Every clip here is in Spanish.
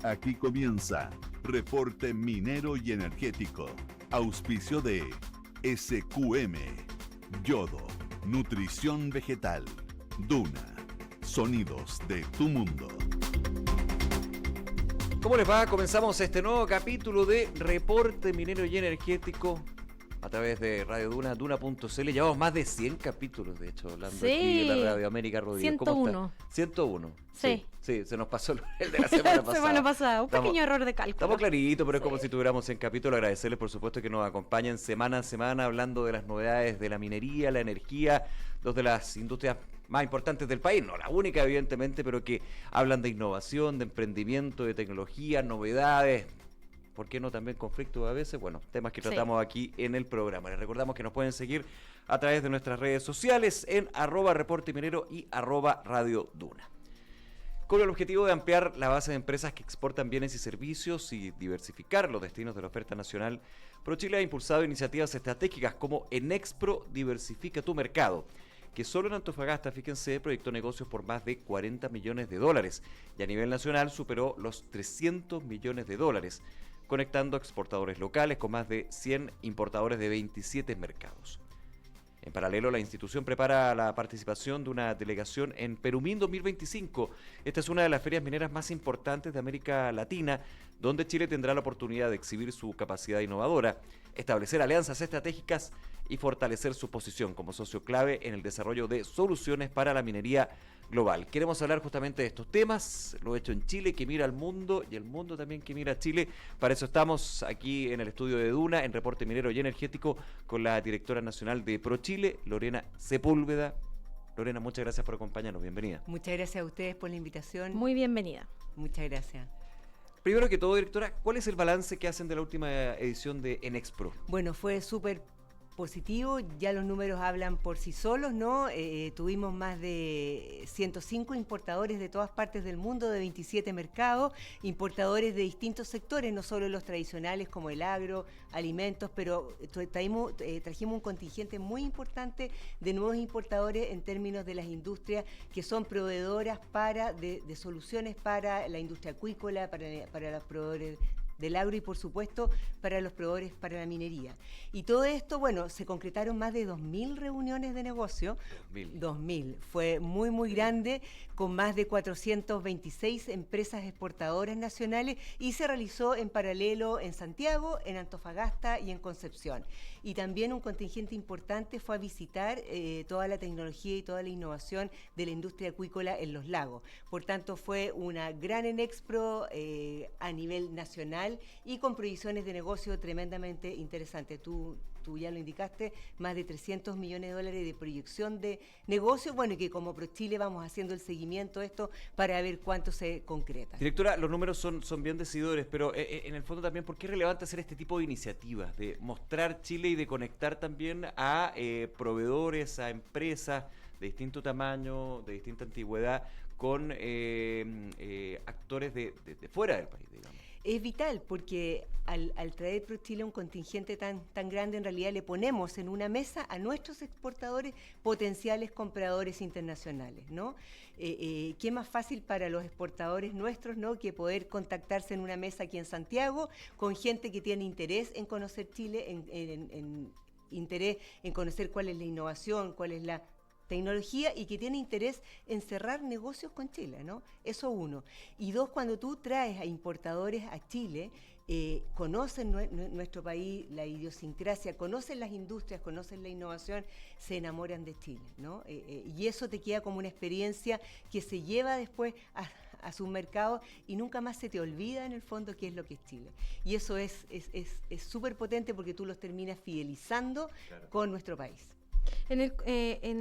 Aquí comienza Reporte Minero y Energético. Auspicio de SQM, Yodo, Nutrición Vegetal, Duna, sonidos de tu mundo. ¿Cómo les va? Comenzamos este nuevo capítulo de Reporte Minero y Energético a través de Radio Duna, Duna.cl. Llevamos más de 100 capítulos, de hecho, hablando aquí en la Radio América Rodríguez. 101. 101. Sí. Sí, se nos pasó el de la semana pasada. Semana pasada, un pequeño error de cálculo. Estamos claritos, pero es como si tuviéramos 100 capítulos. Agradecerles, por supuesto, que nos acompañen semana a semana hablando de las novedades de la minería, la energía, dos de las industrias más importantes del país, no la única evidentemente, pero que hablan de innovación, de emprendimiento, de tecnología, novedades, ¿por qué no también conflictos a veces? Bueno, temas que tratamos aquí en el programa. Les recordamos que nos pueden seguir a través de nuestras redes sociales en @reporteminero y @Radio Duna. Con el objetivo de ampliar la base de empresas que exportan bienes y servicios y diversificar los destinos de la oferta nacional, ProChile ha impulsado iniciativas estratégicas como Enexpro Diversifica tu Mercado, que solo en Antofagasta, fíjense, proyectó negocios por más de $40 millones y a nivel nacional superó los $300 millones, conectando exportadores locales con más de 100 importadores de 27 mercados. En paralelo, la institución prepara la participación de una delegación en Perumín 2025. Esta es una de las ferias mineras más importantes de América Latina, donde Chile tendrá la oportunidad de exhibir su capacidad innovadora, establecer alianzas estratégicas y fortalecer su posición como socio clave en el desarrollo de soluciones para la minería global. Queremos hablar justamente de estos temas, lo hecho en Chile, que mira al mundo, y el mundo también que mira a Chile. Para eso estamos aquí en el estudio de Duna, en Reporte Minero y Energético, con la directora nacional de ProChile, Lorena Sepúlveda. Lorena, muchas gracias por acompañarnos, bienvenida. Muchas gracias a ustedes por la invitación. Muy bienvenida. Muchas gracias. Primero que todo, directora, ¿cuál es el balance que hacen de la última edición de Enexpro? Bueno, fue súper positivo, ya los números hablan por sí solos, ¿no? Tuvimos más de 105 importadores de todas partes del mundo, de 27 mercados, importadores de distintos sectores, no solo los tradicionales como el agro, alimentos, pero trajimos un contingente muy importante de nuevos importadores en términos de las industrias que son proveedoras de soluciones para la industria acuícola, para los proveedores del agro y, por supuesto, para los proveedores para la minería. Y todo esto, bueno, se concretaron más de 2.000 reuniones de negocio. 2.000. Fue muy, muy grande, con más de 426 empresas exportadoras nacionales, y se realizó en paralelo en Santiago, en Antofagasta y en Concepción. Y también un contingente importante fue a visitar toda la tecnología y toda la innovación de la industria acuícola en los lagos. Por tanto, fue una gran Enexpro a nivel nacional, y con proyecciones de negocio tremendamente interesantes. Tú ya lo indicaste, más de $300 millones de proyección de negocio, bueno, y que como ProChile vamos haciendo el seguimiento de esto para ver cuánto se concreta. Directora, los números son bien decidores, pero en el fondo también, ¿por qué es relevante hacer este tipo de iniciativas? De mostrar Chile y de conectar también a proveedores, a empresas de distinto tamaño, de distinta antigüedad, con actores de fuera del país, digamos. Es vital porque al traer ProChile un contingente tan grande, en realidad le ponemos en una mesa a nuestros exportadores potenciales compradores internacionales, ¿no? ¿Qué más fácil para los exportadores nuestros, ¿no?, que poder contactarse en una mesa aquí en Santiago con gente que tiene interés en conocer Chile, interés en conocer cuál es la innovación, cuál es la tecnología, y que tiene interés en cerrar negocios con Chile, ¿no? Eso uno. Y dos, cuando tú traes a importadores a Chile, conocen nuestro país, la idiosincrasia, conocen las industrias, conocen la innovación, se enamoran de Chile, ¿no? Y eso te queda como una experiencia que se lleva después a sus mercados y nunca más se te olvida en el fondo qué es lo que es Chile. Y eso es súper potente porque tú los terminas fidelizando, claro, con nuestro país. En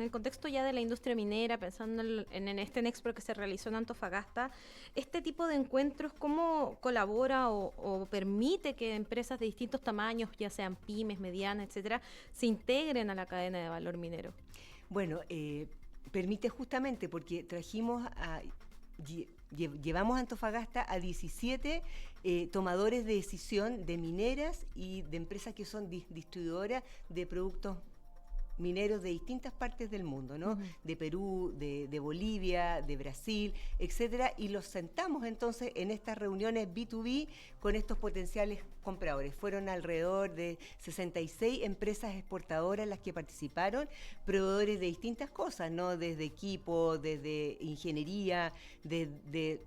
el contexto ya de la industria minera, pensando en este Enexpro que se realizó en Antofagasta, este tipo de encuentros, ¿cómo colabora o permite que empresas de distintos tamaños, ya sean pymes, medianas, etcétera, se integren a la cadena de valor minero? Bueno, permite justamente porque llevamos a Antofagasta a 17 tomadores de decisión de mineras y de empresas que son distribuidoras de productos mineros de distintas partes del mundo, ¿no? De Perú, de Bolivia, de Brasil, etcétera, y los sentamos entonces en estas reuniones B2B con estos potenciales compradores. Fueron alrededor de 66 empresas exportadoras las que participaron, proveedores de distintas cosas, ¿no? Desde equipo, desde ingeniería, de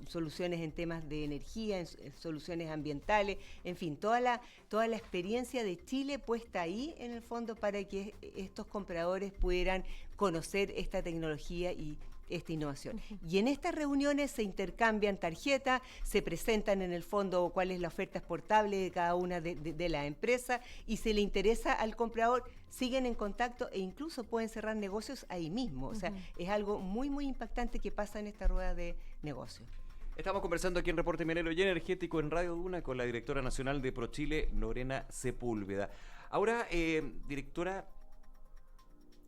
soluciones en temas de energía, en soluciones ambientales, en fin, toda la experiencia de Chile puesta ahí en el fondo para que estos compradores pudieran conocer esta tecnología y esta innovación. Y en estas reuniones se intercambian tarjetas, se presentan en el fondo cuál es la oferta exportable de cada una de las empresas, y si le interesa al comprador, siguen en contacto e incluso pueden cerrar negocios ahí mismo. O sea, es algo muy, muy impactante que pasa en esta rueda de negocios. Estamos conversando aquí en Reporte Minero y Energético en Radio Duna con la directora nacional de ProChile, Lorena Sepúlveda. Ahora, directora,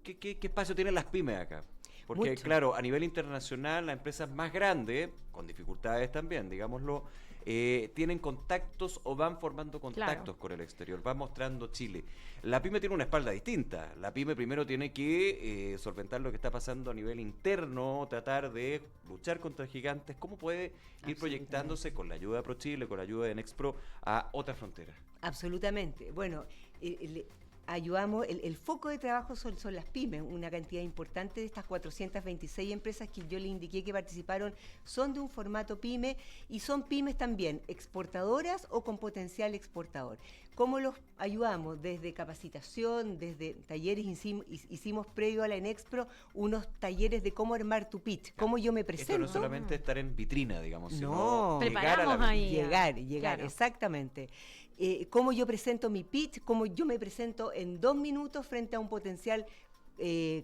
¿qué espacio tienen las pymes acá? Porque, Mucho. claro, a nivel internacional, las empresas más grandes, con dificultades también, digámoslo, tienen contactos o van formando contactos con el exterior, van mostrando Chile. La pyme tiene una espalda distinta. La pyme primero tiene que solventar lo que está pasando a nivel interno, tratar de luchar contra gigantes. ¿Cómo puede ir proyectándose con la ayuda de ProChile, con la ayuda de Nexpro, a otras fronteras? Absolutamente. Bueno, ayudamos, el foco de trabajo son las pymes. Una cantidad importante de estas 426 empresas que yo le indiqué que participaron son de un formato pyme, y son pymes también exportadoras o con potencial exportador. ¿Cómo los ayudamos? Desde capacitación, desde talleres, hicimos previo a la Enexpro unos talleres de cómo armar tu pitch, cómo yo me presento. Esto no es solamente estar en vitrina, digamos, sino No, llegar a la preparamos ahí. llegar, Claro. exactamente. Cómo yo presento mi pitch, cómo yo me presento en 2 minutos frente a un potencial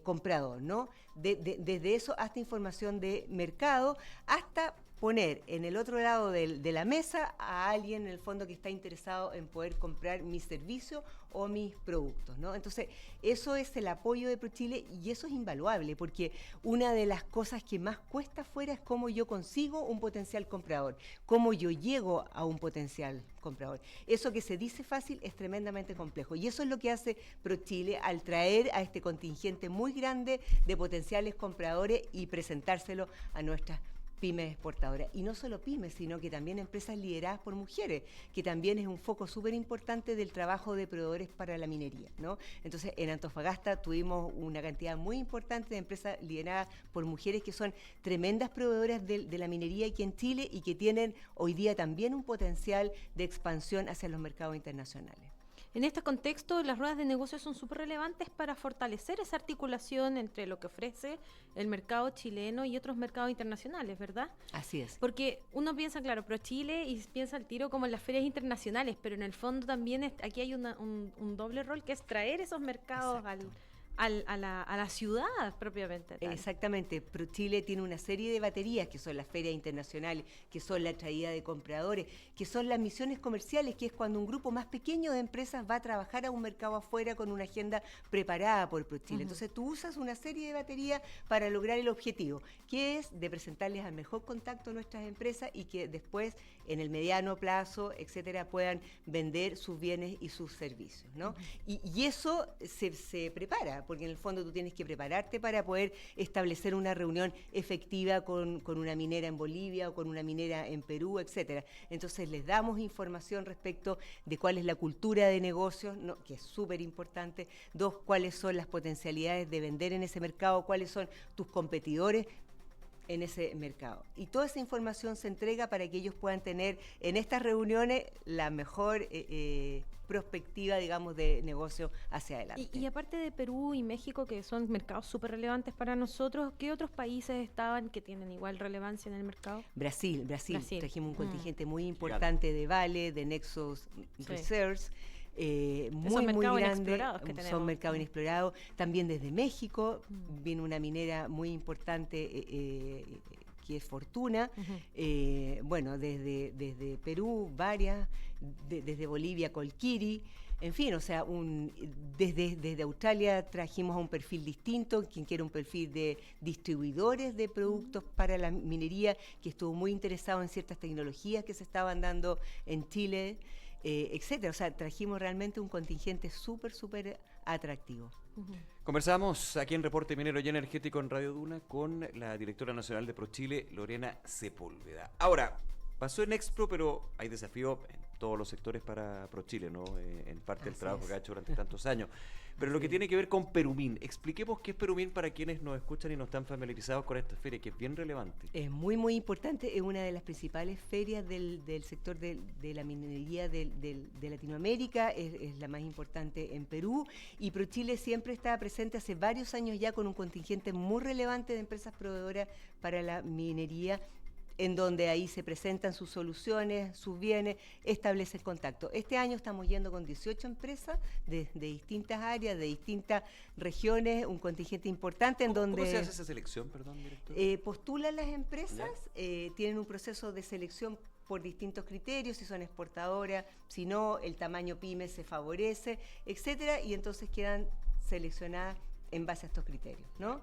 comprador, ¿no? Desde eso hasta información de mercado, hasta poner en el otro lado de la mesa a alguien en el fondo que está interesado en poder comprar mi servicio o mis productos, ¿no? Entonces, eso es el apoyo de ProChile, y eso es invaluable, porque una de las cosas que más cuesta afuera es cómo yo consigo un potencial comprador, cómo yo llego a un potencial comprador. Eso que se dice fácil es tremendamente complejo, y eso es lo que hace ProChile al traer a este contingente muy grande de potenciales compradores y presentárselo a nuestras pymes exportadoras. Y no solo pymes, sino que también empresas lideradas por mujeres, que también es un foco súper importante del trabajo de proveedores para la minería, ¿no? Entonces, en Antofagasta tuvimos una cantidad muy importante de empresas lideradas por mujeres que son tremendas proveedoras de la minería aquí en Chile, y que tienen hoy día también un potencial de expansión hacia los mercados internacionales. En este contexto, las ruedas de negocios son súper relevantes para fortalecer esa articulación entre lo que ofrece el mercado chileno y otros mercados internacionales, ¿verdad? Así es. Porque uno piensa, claro, ProChile, y piensa al tiro como en las ferias internacionales, pero en el fondo también aquí hay un doble rol, que es traer esos mercados a la ciudad propiamente tal. Exactamente. ProChile tiene una serie de baterías, que son las ferias internacionales, que son la traída de compradores, que son las misiones comerciales, que es cuando un grupo más pequeño de empresas va a trabajar a un mercado afuera con una agenda preparada por ProChile. Entonces tú usas una serie de baterías para lograr el objetivo, que es de presentarles al mejor contacto a nuestras empresas, y que después, en el mediano plazo, etcétera, puedan vender sus bienes y sus servicios, ¿no? Y eso se prepara, porque en el fondo tú tienes que prepararte para poder establecer una reunión efectiva con una minera en Bolivia o con una minera en Perú, etcétera. Entonces les damos información respecto de cuál es la cultura de negocios, ¿no? Que es súper importante. 2, cuáles son las potencialidades de vender en ese mercado, cuáles son tus competidores en ese mercado. Y toda esa información se entrega para que ellos puedan tener en estas reuniones la mejor perspectiva, digamos, de negocio hacia adelante. Y aparte de Perú y México, que son mercados súper relevantes para nosotros, ¿qué otros países estaban que tienen igual relevancia en el mercado? Brasil. Brasil. Trajimos un contingente muy importante de Vale, de Nexus Research. Muy mercados grande, inexplorados que tenemos. son mercados inexplorados. También desde México viene una minera muy importante que es Fortuna. Bueno, desde Perú varias, desde Bolivia Colquiri. En fin, o sea, desde Australia trajimos a un perfil distinto, quien quiere un perfil de distribuidores de productos para la minería, que estuvo muy interesado en ciertas tecnologías que se estaban dando en Chile, etcétera. O sea, trajimos realmente un contingente súper atractivo. Conversamos aquí en Reporte Minero y Energético en Radio Duna con la directora nacional de ProChile, Lorena Sepúlveda. Ahora, pasó en Expro, pero hay desafíos en todos los sectores para ProChile, ¿no? En parte del trabajo que ha hecho durante tantos años. Pero lo que tiene que ver con Perumín, expliquemos qué es Perumín para quienes nos escuchan y no están familiarizados con esta feria, que es bien relevante. Es muy, muy importante, es una de las principales ferias del sector de la minería de Latinoamérica, es la más importante en Perú, y ProChile siempre está presente hace varios años ya con un contingente muy relevante de empresas proveedoras para la minería, en donde ahí se presentan sus soluciones, sus bienes, establecen contacto. Este año estamos yendo con 18 empresas de distintas áreas, de distintas regiones, un contingente importante en donde... ¿Cómo se hace esa selección, perdón, director? Postulan las empresas, tienen un proceso de selección por distintos criterios, si son exportadoras, si no, el tamaño pyme se favorece, etcétera, y entonces quedan seleccionadas en base a estos criterios, ¿no?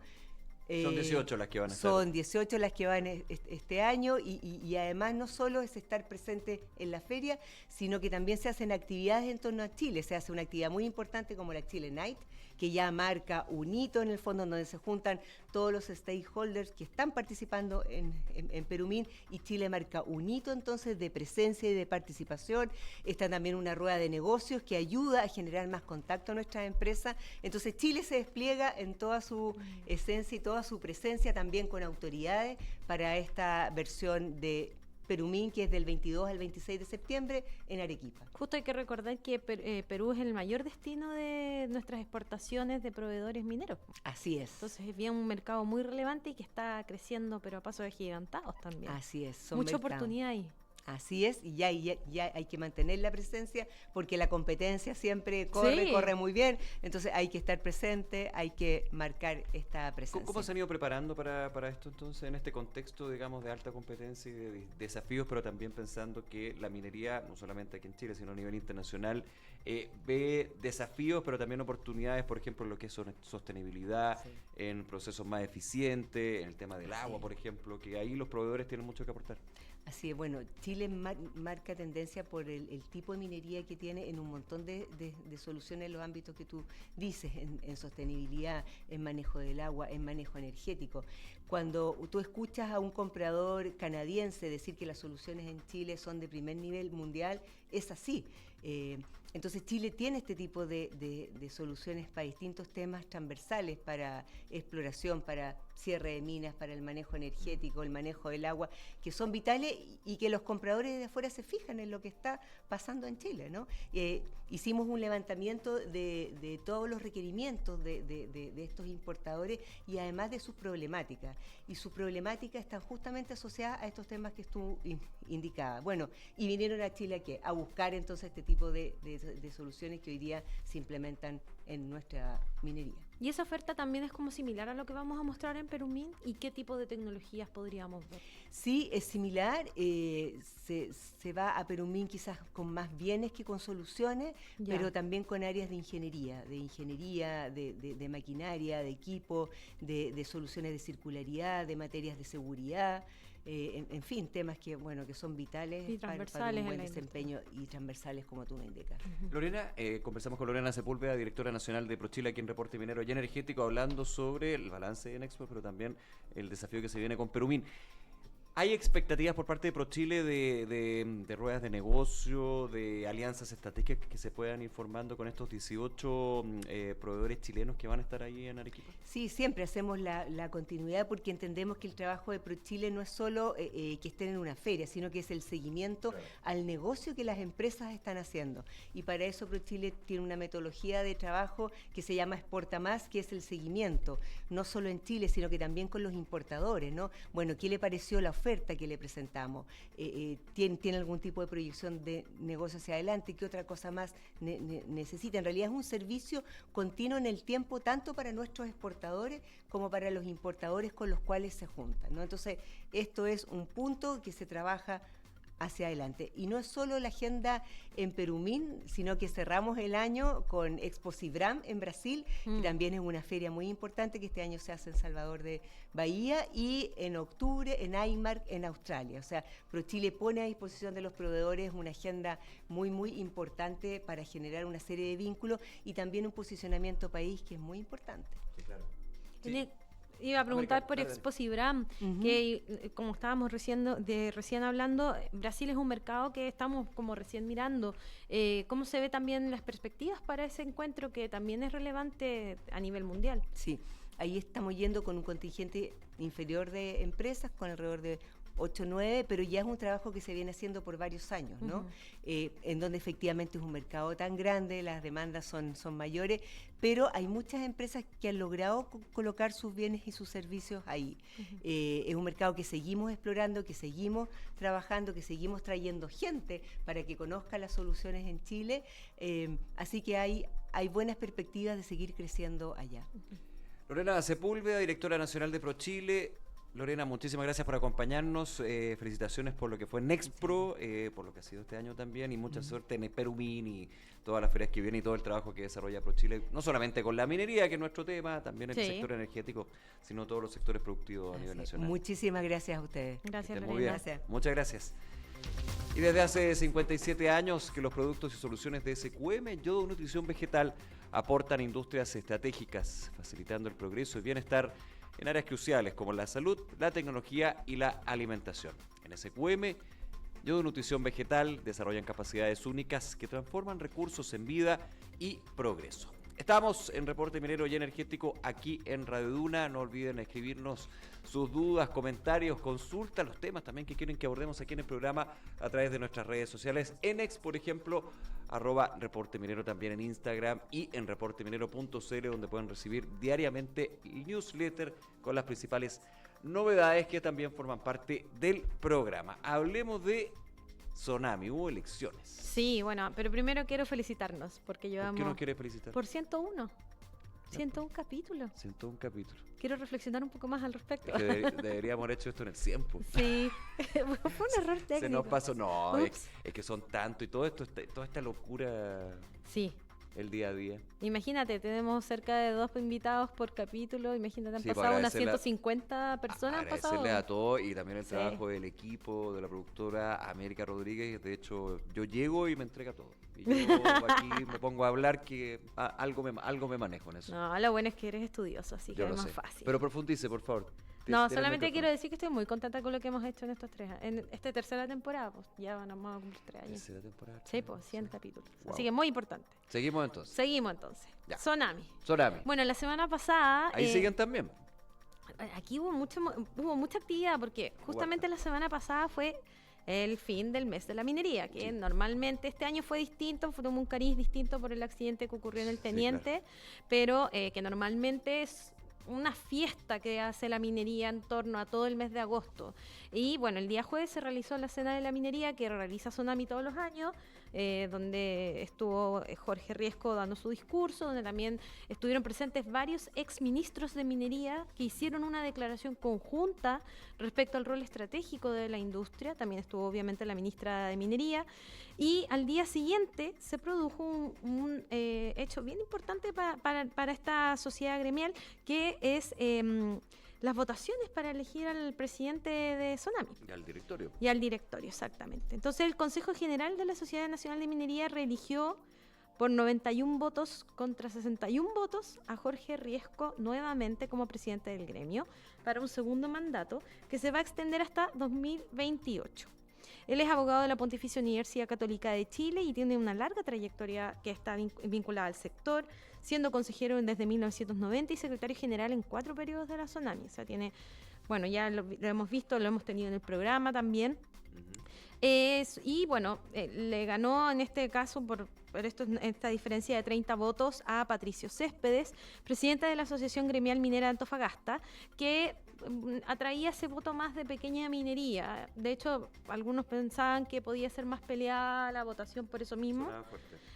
Son 18 las que van a estar. Son 18 las que van este año y además no solo es estar presente en la feria, sino que también se hacen actividades en torno a Chile. Se hace una actividad muy importante como la Chile Night, que ya marca un hito en el fondo, donde se juntan todos los stakeholders que están participando en Perumín, y Chile marca un hito entonces de presencia y de participación. Está también una rueda de negocios que ayuda a generar más contacto a nuestras empresas. Entonces Chile se despliega en toda su esencia y toda su presencia, también con autoridades para esta versión de Perumín, que es del 22 al 26 de septiembre en Arequipa. Justo hay que recordar que Perú es el mayor destino de nuestras exportaciones de proveedores mineros. Así es. Entonces es bien un mercado muy relevante y que está creciendo, pero a pasos agigantados también. Así es. Mucha oportunidad ahí. Así es, y ya hay que mantener la presencia porque la competencia siempre corre muy bien, entonces hay que estar presente, hay que marcar esta presencia. ¿Cómo se han ido preparando para esto entonces, en este contexto, digamos, de alta competencia y de desafíos, pero también pensando que la minería, no solamente aquí en Chile, sino a nivel internacional, ve desafíos, pero también oportunidades, por ejemplo, en lo que es sostenibilidad, en procesos más eficientes, en el tema del agua, por ejemplo, que ahí los proveedores tienen mucho que aportar? Así es, bueno, Chile marca tendencia por el tipo de minería que tiene en un montón de soluciones en los ámbitos que tú dices, en sostenibilidad, en manejo del agua, en manejo energético. Cuando tú escuchas a un comprador canadiense decir que las soluciones en Chile son de primer nivel mundial, es así. Entonces Chile tiene este tipo de soluciones para distintos temas transversales, para exploración, para cierre de minas, para el manejo energético, el manejo del agua, que son vitales y que los compradores de afuera se fijan en lo que está pasando en Chile, ¿no? Hicimos un levantamiento de todos los requerimientos de estos importadores y además de sus problemáticas. Y sus problemáticas están justamente asociadas a estos temas que tú indicabas. Bueno, y vinieron a Chile ¿a qué? A buscar entonces este tipo de soluciones que hoy día se implementan en nuestra minería. ¿Y esa oferta también es como similar a lo que vamos a mostrar en Perumín? ¿Y qué tipo de tecnologías podríamos ver? Sí, es similar. Se va a Perumín quizás con más bienes que con soluciones, pero también con áreas de ingeniería, de maquinaria, de equipo, de soluciones de circularidad, de materias de seguridad. En fin, temas que son vitales y para un buen desempeño y transversales, como tú me indicas. Lorena, conversamos con Lorena Sepúlveda, directora nacional de ProChile aquí en Reporte Minero y Energético, hablando sobre el balance en Expo, pero también el desafío que se viene con Perumín. ¿Hay expectativas por parte de ProChile de ruedas de negocio, de alianzas estratégicas que se puedan ir formando con estos 18 proveedores chilenos que van a estar ahí en Arequipa? Sí, siempre hacemos la continuidad porque entendemos que el trabajo de ProChile no es solo que estén en una feria, sino que es el seguimiento al negocio que las empresas están haciendo. Y para eso ProChile tiene una metodología de trabajo que se llama Exporta Más, que es el seguimiento, no solo en Chile, sino que también con los importadores, ¿no? Bueno, ¿qué le pareció la oferta que le presentamos? ¿Tiene algún tipo de proyección de negocio hacia adelante? ¿Qué otra cosa más necesita? En realidad es un servicio continuo en el tiempo, tanto para nuestros exportadores como para los importadores con los cuales se juntan, ¿no? Entonces, esto es un punto que se trabaja hacia adelante. Y no es solo la agenda en Perumín, sino que cerramos el año con Expo Cibram en Brasil, que también es una feria muy importante que este año se hace en Salvador de Bahía, y en octubre en IMARC en Australia. O sea, ProChile pone a disposición de los proveedores una agenda muy, muy importante para generar una serie de vínculos y también un posicionamiento país que es muy importante. Sí, claro. Sí. Iba a preguntar por América, Expo Cibram, que como estábamos recién hablando, Brasil es un mercado que estamos como recién mirando. ¿Cómo se ve también las perspectivas para ese encuentro que también es relevante a nivel mundial? Sí, ahí estamos yendo con un contingente inferior de empresas, con alrededor de 8 o 9, pero ya es un trabajo que se viene haciendo por varios años, ¿no? En donde efectivamente es un mercado tan grande, las demandas son mayores, pero hay muchas empresas que han logrado colocar sus bienes y sus servicios ahí. Es un mercado que seguimos explorando, que seguimos trabajando, que seguimos trayendo gente para que conozca las soluciones en Chile, así que hay buenas perspectivas de seguir creciendo allá. Lorena Sepúlveda, directora nacional de ProChile. Lorena, muchísimas gracias por acompañarnos, felicitaciones por lo que fue Nexpro, por lo que ha sido este año también, y mucha suerte en Perumín y todas las ferias que vienen y todo el trabajo que desarrolla ProChile, no solamente con la minería, que es nuestro tema, también el sector energético, sino todos los sectores productivos a nivel nacional. Muchísimas gracias a ustedes. Gracias, Muy Lorena. bien. Gracias. Muchas gracias. Y desde hace 57 años que los productos y soluciones de SQM, Yodo Nutrición Vegetal, aportan industrias estratégicas, facilitando el progreso y bienestar en áreas cruciales como la salud, la tecnología y la alimentación. En SQM, Yodo Nutrición Vegetal desarrollan capacidades únicas que transforman recursos en vida y progreso. Estamos en Reporte Minero y Energético aquí en Radio Duna. No olviden escribirnos sus dudas, comentarios, consultas, los temas también que quieren que abordemos aquí en el programa a través de nuestras redes sociales. En X, por ejemplo, @Reporte Minero también en Instagram y en reporteminero.cl, donde pueden recibir diariamente el newsletter con las principales novedades que también forman parte del programa. Hablemos de Sonami, hubo elecciones. Sí, bueno, pero primero quiero felicitarnos porque llevamos... ¿Por qué nos quiere felicitar? Por 101. 101 capítulos. 101 capítulo. Quiero reflexionar un poco más al respecto. Es que deberíamos haber hecho esto en el 100. Sí, fue un error técnico. Se nos pasó, no, Ups. es que son tanto y todo esto, toda esta locura, Sí, el día a día. imagínate, tenemos cerca de 2 invitados por capítulo. Imagínate, han Sí, para pasado unas agradecerle 150 personas. Han pasado. Agradecerle a todos y también el Sí. trabajo del equipo, de la productora América Rodríguez. De hecho, yo llego y me entrega todo. Y yo aquí me pongo a hablar que algo me manejo en eso. No, lo bueno es que eres estudioso, así que Yo es lo más sé. fácil. Pero profundice, por favor. No, Tiene el solamente micrófono. quiero decir que estoy muy contenta con lo que hemos hecho en en esta tercera temporada. Pues ya vamos a cumplir 3 años. Tercera temporada. Sí, pues 100 capítulos. Wow. Así que muy importante. Seguimos entonces. Seguimos entonces. Ya. Sonami. Sonami. Bueno, la semana pasada... Ahí siguen también. Aquí hubo mucha actividad porque justamente la semana pasada fue el fin del mes de la minería, que Sí. normalmente este año fue distinto, fue un cariz distinto por el accidente que ocurrió en el Sí, Teniente, pero que normalmente es una fiesta que hace la minería en torno a todo el mes de agosto. Y bueno, el día jueves se realizó la cena de la minería que realiza Sonami todos los años, donde estuvo Jorge Riesco dando su discurso, donde también estuvieron presentes varios exministros de minería que hicieron una declaración conjunta respecto al rol estratégico de la industria. También estuvo obviamente la ministra de Minería. Y al día siguiente se produjo un hecho bien importante para esta sociedad gremial, que es las votaciones para elegir al presidente de Sonami. Y al directorio. Y al directorio, exactamente. Entonces el Consejo General de la Sociedad Nacional de Minería reeligió por 91 votos contra 61 votos a Jorge Riesco nuevamente como presidente del gremio para un segundo mandato que se va a extender hasta 2028. Él es abogado de la Pontificia Universidad Católica de Chile y tiene una larga trayectoria que está vinculada al sector, siendo consejero desde 1990 y secretario general en 4 periodos de la Sonami. O sea, tiene, bueno, ya lo hemos visto, lo hemos tenido en el programa también. Y bueno, le ganó en este caso por esta diferencia de 30 votos a Patricio Céspedes, presidenta de la Asociación Gremial Minera de Antofagasta, que atraía ese voto más de pequeña minería. De hecho, algunos pensaban que podía ser más peleada la votación por eso mismo.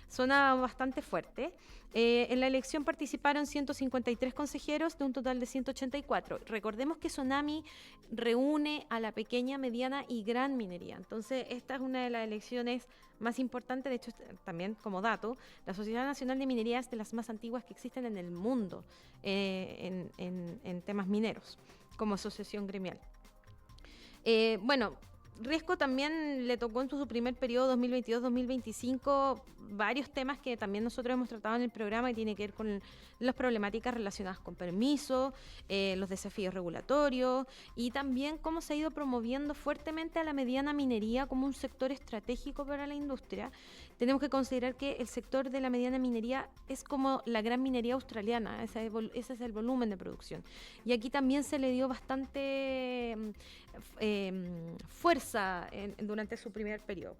Suena bastante fuerte. En la elección participaron 153 consejeros de un total de 184. Recordemos que Sonami reúne a la pequeña, mediana y gran minería. Entonces, esta es una de las elecciones más importantes. De hecho, también como dato, la Sociedad Nacional de Minería es de las más antiguas que existen en el mundo en temas mineros, como asociación gremial. Riesco también le tocó en su primer periodo 2022-2025 varios temas que también nosotros hemos tratado en el programa y tiene que ver con las problemáticas relacionadas con permiso, los desafíos regulatorios y también cómo se ha ido promoviendo fuertemente a la mediana minería como un sector estratégico para la industria. Tenemos que considerar que el sector de la mediana minería es como la gran minería australiana, ese es el volumen de producción. Y aquí también se le dio bastante fuerza durante su primer periodo.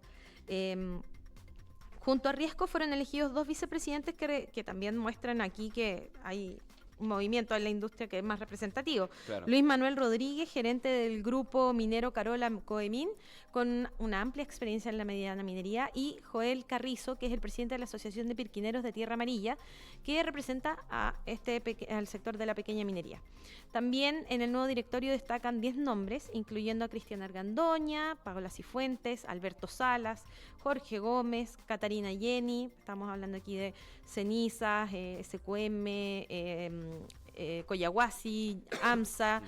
Junto a Riesco fueron elegidos 2 vicepresidentes que también muestran aquí que hay un movimiento en la industria que es más representativo. Claro. Luis Manuel Rodríguez, gerente del grupo minero Carola Coemín, con una amplia experiencia en la mediana minería, y Joel Carrizo, que es el presidente de la Asociación de Pirquineros de Tierra Amarilla, que representa al sector de la pequeña minería. También en el nuevo directorio destacan 10 nombres, incluyendo a Cristian Argandoña, Paola Cifuentes, Alberto Salas, Jorge Gómez, Catarina Yeni, estamos hablando aquí de Cenizas, SQM, Coyahuasi, AMSA,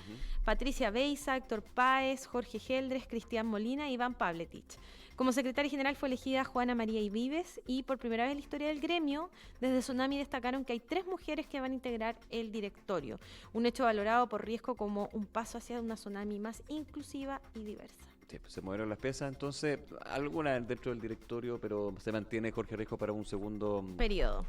Patricia Beiza, Héctor Páez, Jorge Geldres, Cristian Molina y Iván Pavletich. Como secretaria general fue elegida Juana María Ibíbez y por primera vez en la historia del gremio, desde Sonami destacaron que hay 3 mujeres que van a integrar el directorio, un hecho valorado por Riesco como un paso hacia una Sonami más inclusiva y diversa. Sí, pues se movieron las pesas, entonces alguna dentro del directorio, pero se mantiene Jorge Riesco para un segundo periodo,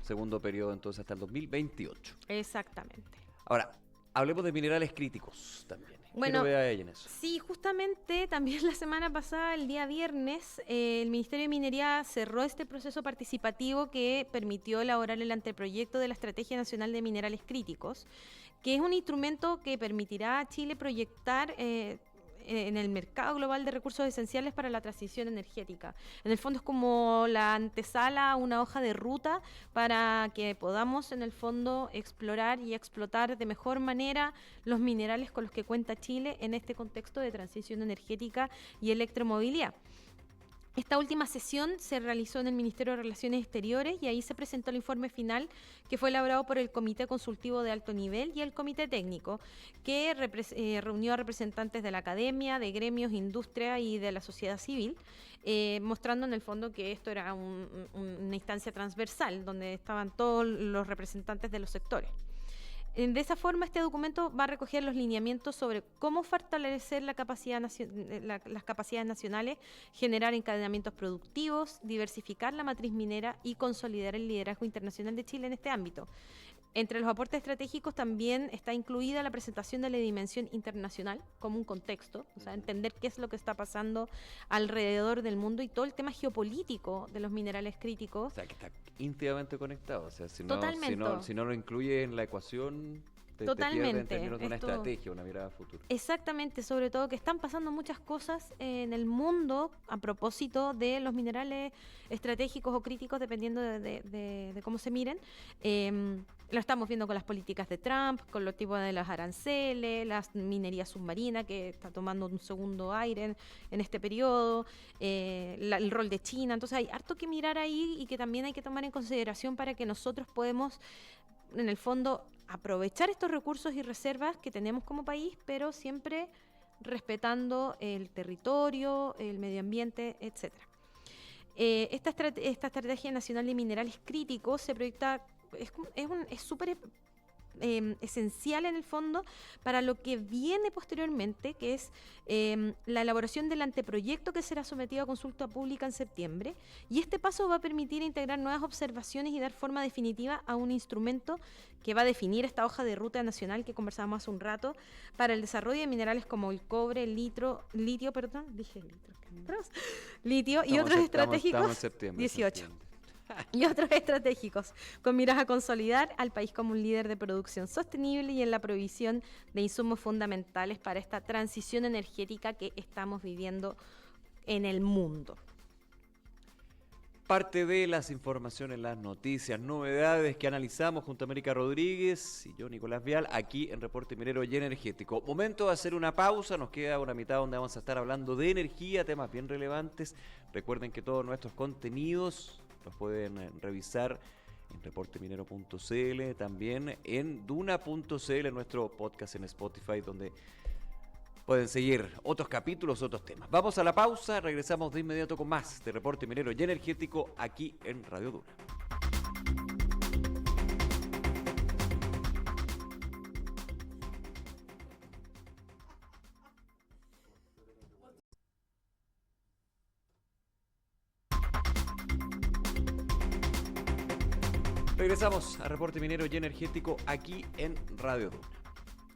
entonces hasta el 2028. Exactamente. Ahora, hablemos de minerales críticos también. Bueno, ¿Qué novedad hay en eso? Sí, justamente también la semana pasada, el día viernes, el Ministerio de Minería cerró este proceso participativo que permitió elaborar el anteproyecto de la Estrategia Nacional de Minerales Críticos, que es un instrumento que permitirá a Chile proyectar en el mercado global de recursos esenciales para la transición energética. En el fondo es como la antesala a una hoja de ruta para que podamos en el fondo explorar y explotar de mejor manera los minerales con los que cuenta Chile en este contexto de transición energética y electromovilidad. Esta última sesión se realizó en el Ministerio de Relaciones Exteriores y ahí se presentó el informe final que fue elaborado por el Comité Consultivo de Alto Nivel y el Comité Técnico, que reunió a representantes de la academia, de gremios, industria y de la sociedad civil, mostrando en el fondo que esto era una instancia transversal donde estaban todos los representantes de los sectores. De esa forma, este documento va a recoger los lineamientos sobre cómo fortalecer las capacidades nacionales, generar encadenamientos productivos, diversificar la matriz minera y consolidar el liderazgo internacional de Chile en este ámbito. Entre los aportes estratégicos también está incluida la presentación de la dimensión internacional como un contexto, o sea, entender qué es lo que está pasando alrededor del mundo y todo el tema geopolítico de los minerales críticos. O sea, que está íntimamente conectado. O sea, si no lo incluye en la ecuación, te pierde en términos de una estrategia, una mirada a futuro. Exactamente, sobre todo que están pasando muchas cosas en el mundo a propósito de los minerales estratégicos o críticos, dependiendo de cómo se miren. Lo estamos viendo con las políticas de Trump, con los tipos de los aranceles, la minería submarina que está tomando un segundo aire en este periodo, el rol de China. Entonces hay harto que mirar ahí y que también hay que tomar en consideración para que nosotros podemos, en el fondo, aprovechar estos recursos y reservas que tenemos como país, pero siempre respetando el territorio, el medio ambiente, etcétera. Esta Estrategia Nacional de Minerales Críticos se proyecta, es súper esencial en el fondo para lo que viene posteriormente, que es la elaboración del anteproyecto que será sometido a consulta pública en septiembre, y este paso va a permitir integrar nuevas observaciones y dar forma definitiva a un instrumento que va a definir esta hoja de ruta nacional que conversábamos hace un rato para el desarrollo de minerales como el cobre, el litio y otros estratégicos. Estamos en septiembre. 18. y otros estratégicos, con miras a consolidar al país como un líder de producción sostenible y en la provisión de insumos fundamentales para esta transición energética que estamos viviendo en el mundo. Parte de las informaciones, las noticias, novedades que analizamos junto a América Rodríguez y yo, Nicolás Vial, aquí en Reporte Minero y Energético. Momento de hacer una pausa, nos queda una mitad donde vamos a estar hablando de energía, temas bien relevantes. Recuerden que todos nuestros contenidos los pueden revisar en reporteminero.cl, también en duna.cl, nuestro podcast en Spotify, donde pueden seguir otros capítulos, otros temas. Vamos a la pausa, regresamos de inmediato con más de Reporte Minero y Energético aquí en Radio Duna. Regresamos a Reporte Minero y Energético aquí en Radio Duna.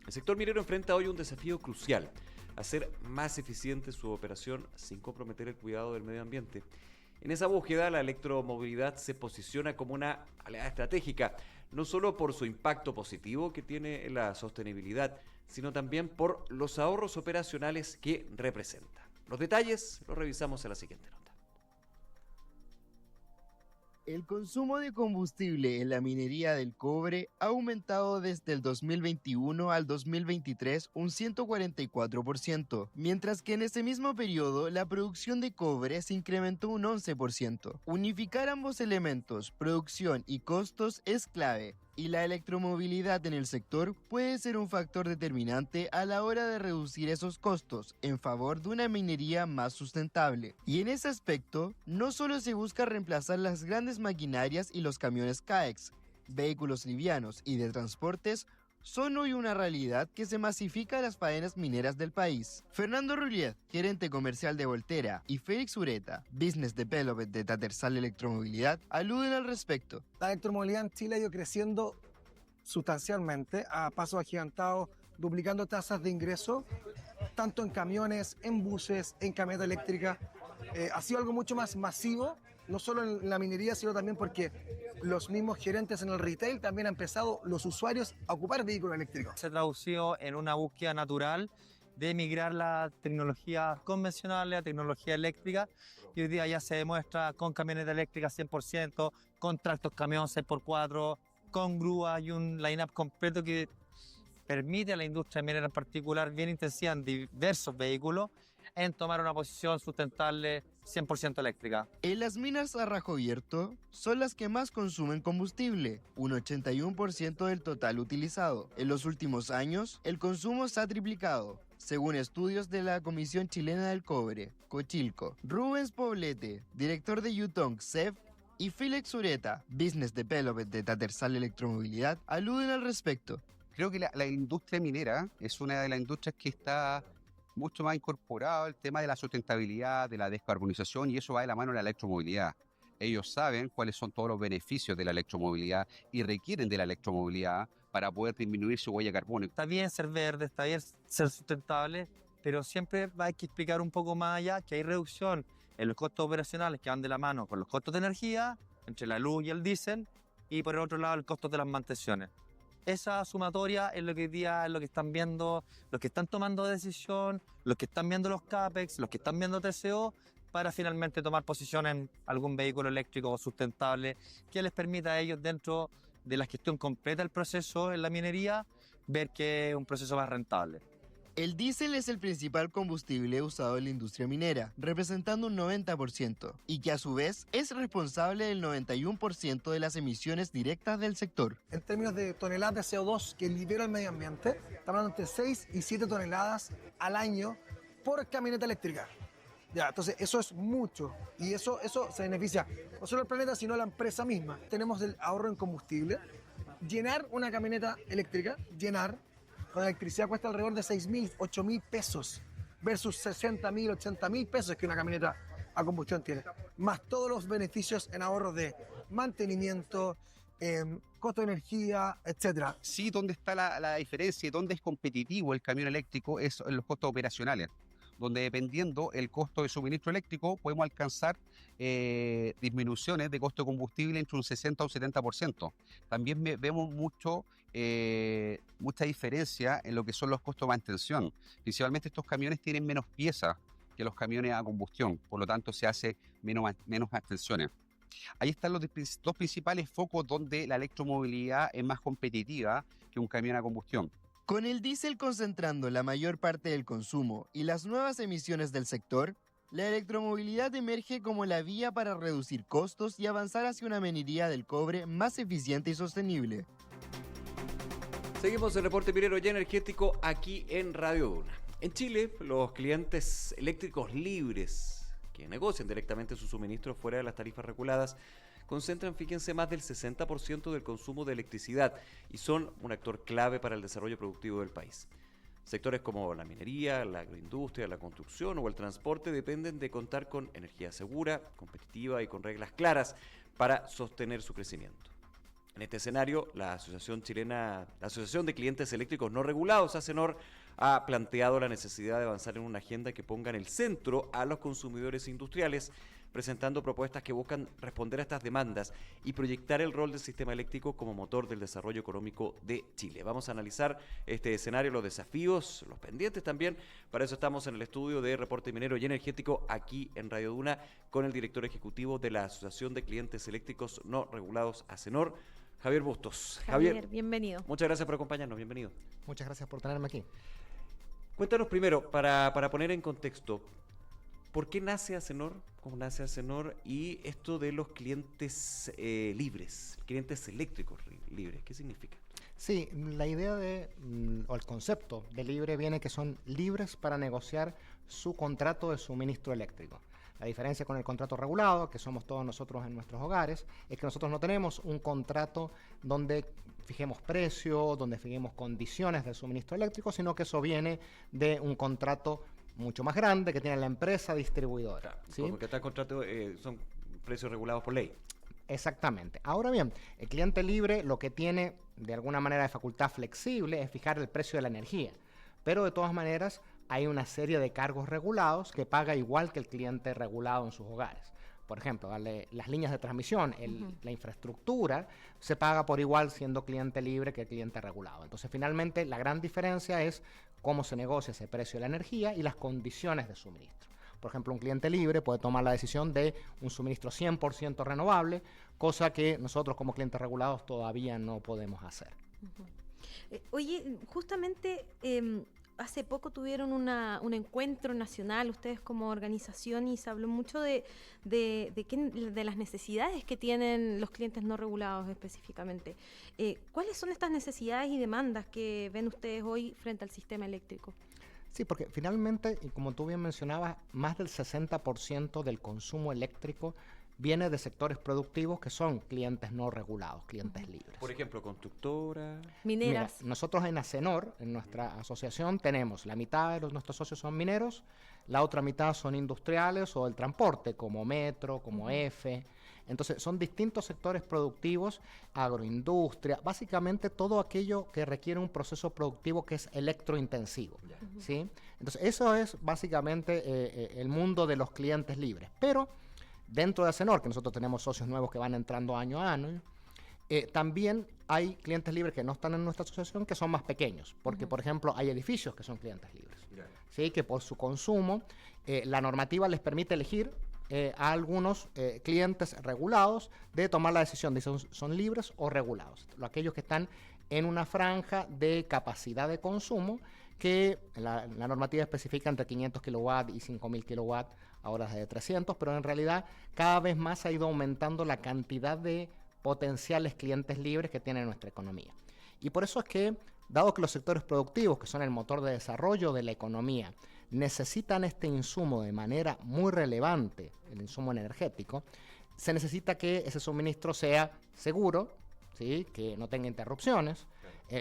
El sector minero enfrenta hoy un desafío crucial: hacer más eficiente su operación sin comprometer el cuidado del medio ambiente. En esa búsqueda, la electromovilidad se posiciona como una aliada estratégica, no solo por su impacto positivo que tiene en la sostenibilidad, sino también por los ahorros operacionales que representa. Los detalles los revisamos en la siguiente nota. El consumo de combustible en la minería del cobre ha aumentado desde el 2021 al 2023 un 144%, mientras que en ese mismo periodo la producción de cobre se incrementó un 11%. Unificar ambos elementos, producción y costos, es clave, y la electromovilidad en el sector puede ser un factor determinante a la hora de reducir esos costos en favor de una minería más sustentable. Y en ese aspecto, no solo se busca reemplazar las grandes maquinarias y los camiones CAEX, vehículos livianos y de transportes son hoy una realidad que se masifica a las faenas mineras del país. Fernando Rulliet, gerente comercial de Voltera, y Félix Ureta, Business Development de Tattersall Electromovilidad, aluden al respecto. La electromovilidad en Chile ha ido creciendo sustancialmente a pasos agigantados, duplicando tasas de ingreso, tanto en camiones, en buses, en camionetas eléctricas. Ha sido algo mucho más masivo, no solo en la minería, sino también porque los mismos gerentes en el retail también han empezado, los usuarios, a ocupar vehículos eléctricos. Se tradució en una búsqueda natural de migrar la tecnología convencional a tecnología eléctrica, y hoy día ya se demuestra con camionetas eléctricas 100%, con tractos camión 6x4, con grúa y un line-up completo que permite a la industria minera en particular, bien intensiva en diversos vehículos, en tomar una posición sustentable 100% eléctrica. En las minas a rajo abierto son las que más consumen combustible, un 81% del total utilizado. En los últimos años, el consumo se ha triplicado, según estudios de la Comisión Chilena del Cobre, Cochilco. Rubens Poblete, director de Yutong CEF, y Félix Ureta, Business Development de Tattersall Electromovilidad, aluden al respecto. Creo que la industria minera es una de las industrias que está mucho más incorporado el tema de la sustentabilidad, de la descarbonización, y eso va de la mano de la electromovilidad. Ellos saben cuáles son todos los beneficios de la electromovilidad y requieren de la electromovilidad para poder disminuir su huella carbónica. Está bien ser verde, está bien ser sustentable, pero siempre hay que explicar un poco más allá que hay reducción en los costos operacionales que van de la mano con los costos de energía, entre la luz y el diésel, y por el otro lado el costo de las mantenciones. Esa sumatoria es lo que hoy día es lo que están viendo, los que están tomando decisión, los que están viendo los CAPEX, los que están viendo TCO, para finalmente tomar posición en algún vehículo eléctrico sustentable que les permita a ellos, dentro de la gestión completa del proceso en la minería, ver que es un proceso más rentable. El diésel es el principal combustible usado en la industria minera, representando un 90%, y que a su vez es responsable del 91% de las emisiones directas del sector. En términos de toneladas de CO2 que libera el medio ambiente, estamos hablando entre 6 y 7 toneladas al año por camioneta eléctrica. Ya, entonces eso es mucho, y eso se beneficia no solo al planeta, sino a la empresa misma. Tenemos el ahorro en combustible. Llenar una camioneta eléctrica, con electricidad cuesta alrededor de 6.000, 8.000 pesos versus 60.000, 80.000 pesos que una camioneta a combustión tiene. Más todos los beneficios en ahorros de mantenimiento, costo de energía, etc. Sí, donde está la diferencia y donde es competitivo el camión eléctrico es en los costos operacionales. donde dependiendo el costo de suministro eléctrico podemos alcanzar disminuciones de costo de combustible entre un 60 o un 70%. También vemos mucha diferencia en lo que son los costos de mantención. Principalmente estos camiones tienen menos piezas que los camiones a combustión, por lo tanto se hace menos mantenciones. Ahí están los dos principales focos donde la electromovilidad es más competitiva que un camión a combustión. Con el diésel concentrando la mayor parte del consumo y las nuevas emisiones del sector, la electromovilidad emerge como la vía para reducir costos y avanzar hacia una minería del cobre más eficiente y sostenible. Seguimos el reporte minero y energético aquí en Radio Duna. En Chile, los clientes eléctricos libres que negocian directamente sus suministros fuera de las tarifas reguladas concentran, fíjense, más del 60% del consumo de electricidad y son un actor clave para el desarrollo productivo del país. Sectores como la minería, la agroindustria, la construcción o el transporte dependen de contar con energía segura, competitiva y con reglas claras para sostener su crecimiento. En este escenario, la Asociación de Clientes Eléctricos No Regulados, ACENOR, ha planteado la necesidad de avanzar en una agenda que ponga en el centro a los consumidores industriales, presentando propuestas que buscan responder a estas demandas y proyectar el rol del sistema eléctrico como motor del desarrollo económico de Chile. Vamos a analizar este escenario, los desafíos, los pendientes también. Para eso estamos en el estudio de Reporte Minero y Energético aquí en Radio Duna con el director ejecutivo de la Asociación de Clientes Eléctricos No Regulados, ACENOR, Javier Bustos. Javier, bienvenido. Muchas gracias por acompañarnos, bienvenido. Muchas gracias por tenerme aquí. Cuéntanos primero, para poner en contexto, ¿por qué nace ACENOR? ¿Cómo nace ACENOR? Y esto de los clientes libres, clientes eléctricos libres, ¿qué significa? Sí, la idea o el concepto de libre viene que son libres para negociar su contrato de suministro eléctrico. La diferencia con el contrato regulado, que somos todos nosotros en nuestros hogares, es que nosotros no tenemos un contrato donde fijemos precio, donde fijemos condiciones del suministro eléctrico, sino que eso viene de un contrato mucho más grande que tiene la empresa distribuidora. Claro, ¿sí? Porque estos contratos son precios regulados por ley. Exactamente. Ahora bien, el cliente libre lo que tiene de alguna manera de facultad flexible es fijar el precio de la energía, pero de todas maneras hay una serie de cargos regulados que paga igual que el cliente regulado en sus hogares. Por ejemplo, las líneas de transmisión, la infraestructura, se paga por igual siendo cliente libre que cliente regulado. Entonces, finalmente, la gran diferencia es cómo se negocia ese precio de la energía y las condiciones de suministro. Por ejemplo, un cliente libre puede tomar la decisión de un suministro 100% renovable, cosa que nosotros como clientes regulados todavía no podemos hacer. Oye, justamente hace poco tuvieron un encuentro nacional, ustedes como organización, y se habló mucho de las necesidades que tienen los clientes no regulados específicamente. ¿Cuáles son estas necesidades y demandas que ven ustedes hoy frente al sistema eléctrico? Sí, porque finalmente, y como tú bien mencionabas, más del 60% del consumo eléctrico viene de sectores productivos que son clientes no regulados, clientes libres. Por ejemplo, constructora, mineras. Mira, nosotros en ACENOR, en nuestra asociación, tenemos la mitad de nuestros socios son mineros, la otra mitad son industriales o del transporte, como metro, como EFE. Entonces, son distintos sectores productivos, agroindustria, básicamente todo aquello que requiere un proceso productivo que es electrointensivo. ¿Sí? Entonces, eso es básicamente el mundo de los clientes libres. Pero dentro de ACENOR, que nosotros tenemos socios nuevos que van entrando año a año, también hay clientes libres que no están en nuestra asociación que son más pequeños, porque por ejemplo hay edificios que son clientes libres, ¿sí? Que por su consumo la normativa les permite elegir a algunos clientes regulados de tomar la decisión de si son libres o regulados, aquellos que están en una franja de capacidad de consumo que la normativa especifica entre 500 kilowatts y 5.000 kilowatts, ahora es de 300, pero en realidad cada vez más ha ido aumentando la cantidad de potenciales clientes libres que tiene nuestra economía. Y por eso es que, dado que los sectores productivos, que son el motor de desarrollo de la economía, necesitan este insumo de manera muy relevante, el insumo energético, se necesita que ese suministro sea seguro, ¿sí? Que no tenga interrupciones.